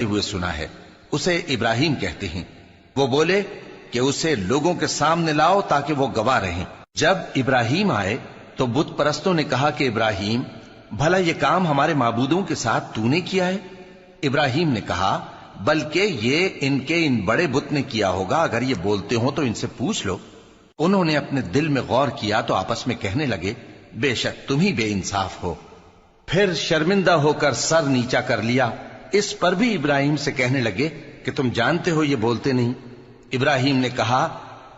ہوئے سنا ہے، اسے ابراہیم کہتے ہیں۔ وہ بولے کہ اسے لوگوں کے سامنے لاؤ تاکہ وہ گواہ رہیں۔ جب ابراہیم آئے تو بت پرستوں نے کہا کہ ابراہیم، بھلا یہ کام ہمارے معبودوں کے ساتھ تو نے کیا ہے؟ ابراہیم نے کہا، بلکہ یہ ان بڑے بت نے کیا ہوگا، اگر یہ بولتے ہوں تو ان سے پوچھ لو۔ انہوں نے اپنے دل میں غور کیا تو آپس میں کہنے لگے، بے شک تم ہی بے انصاف ہو۔ پھر شرمندہ ہو کر سر نیچا کر لیا۔ اس پر بھی ابراہیم سے کہنے لگے کہ تم جانتے ہو یہ بولتے نہیں۔ ابراہیم نے کہا،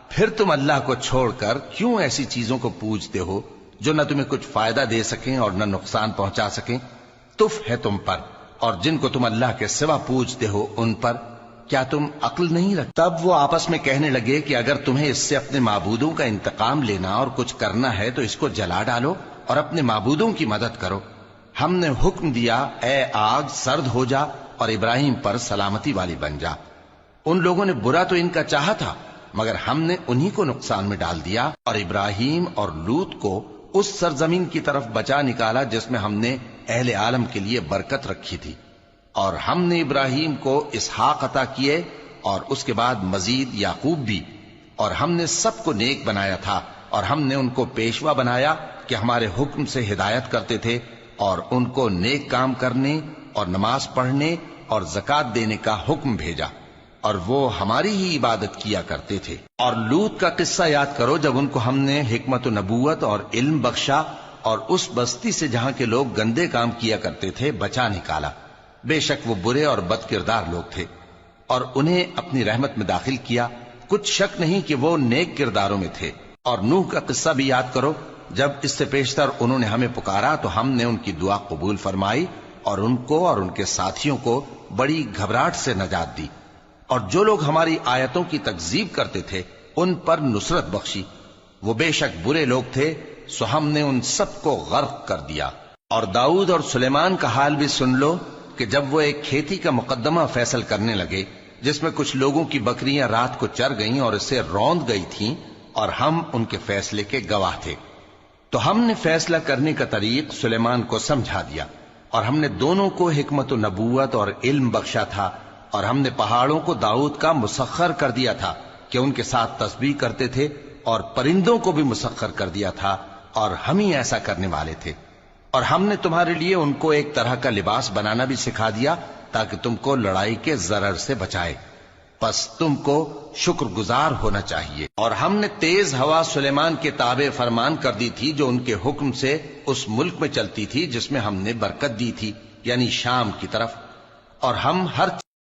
پھر تم اللہ کو چھوڑ کر کیوں ایسی چیزوں کو پوجتے ہو جو نہ تمہیں کچھ فائدہ دے سکیں اور نہ نقصان پہنچا سکیں؟ تف ہے تم پر اور جن کو تم اللہ کے سوا پوجتے ہو ان پر، کیا تم عقل نہیں رکھتے؟ تب وہ آپس میں کہنے لگے کہ اگر تمہیں اس سے اپنے معبودوں کا انتقام لینا اور کچھ کرنا ہے تو اس کو جلا ڈالو اور اپنے معبودوں کی مدد کرو۔ ہم نے حکم دیا، اے آگ سرد ہو جا اور ابراہیم پر سلامتی والی بن جا۔ ان لوگوں نے برا تو ان کا چاہا تھا، مگر ہم نے انہی کو نقصان میں ڈال دیا اور ابراہیم اور لوط کو اس سرزمین کی طرف بچا نکالا جس میں ہم نے اہل عالم کے لیے برکت رکھی تھی۔ اور ہم نے ابراہیم کو اسحاق عطا کیے اور اس کے بعد مزید یعقوب بھی، اور ہم نے سب کو نیک بنایا تھا اور ہم نے ان کو پیشوا بنایا کہ ہمارے حکم سے ہدایت کرتے تھے، اور ان کو نیک کام کرنے اور نماز پڑھنے اور زکوٰۃ دینے کا حکم بھیجا، اور وہ ہماری ہی عبادت کیا کرتے تھے۔ اور لوط کا قصہ یاد کرو جب ان کو ہم نے حکمت و نبوت اور علم بخشا اور اس بستی سے جہاں کے لوگ گندے کام کیا کرتے تھے بچا نکالا۔ بے شک وہ برے اور بد کردار لوگ تھے، اور انہیں اپنی رحمت میں داخل کیا، کچھ شک نہیں کہ وہ نیک کرداروں میں تھے۔ اور نوح کا قصہ بھی یاد کرو، جب اس سے پیشتر انہوں نے ہمیں پکارا تو ہم نے ان کی دعا قبول فرمائی اور ان کو اور ان کے ساتھیوں کو بڑی گھبراہٹ سے نجات دی، اور جو لوگ ہماری آیتوں کی تکذیب کرتے تھے ان پر نصرت بخشی۔ وہ بے شک برے لوگ تھے، سو ہم نے ان سب کو غرق کر دیا۔ اور داؤد اور سلیمان کا حال بھی سن لو کہ جب وہ ایک کھیتی کا مقدمہ فیصل کرنے لگے جس میں کچھ لوگوں کی بکریاں رات کو چر گئیں اور اسے روند گئی تھیں، اور ہم ان کے فیصلے کے گواہ تھے، تو ہم نے فیصلہ کرنے کا طریق سلیمان کو سمجھا دیا، اور ہم نے دونوں کو حکمت و نبوت اور علم بخشا تھا، اور ہم نے پہاڑوں کو داؤد کا مسخر کر دیا تھا کہ ان کے ساتھ تسبیح کرتے تھے، اور پرندوں کو بھی مسخر کر دیا تھا، اور ہم ہی ایسا کرنے والے تھے۔ اور ہم نے تمہارے لیے ان کو ایک طرح کا لباس بنانا بھی سکھا دیا تاکہ تم کو لڑائی کے ضرر سے بچائے، پس تم کو شکر گزار ہونا چاہیے۔ اور ہم نے تیز ہوا سلیمان کے تابع فرمان کر دی تھی جو ان کے حکم سے اس ملک میں چلتی تھی جس میں ہم نے برکت دی تھی، یعنی شام کی طرف، اور ہم ہر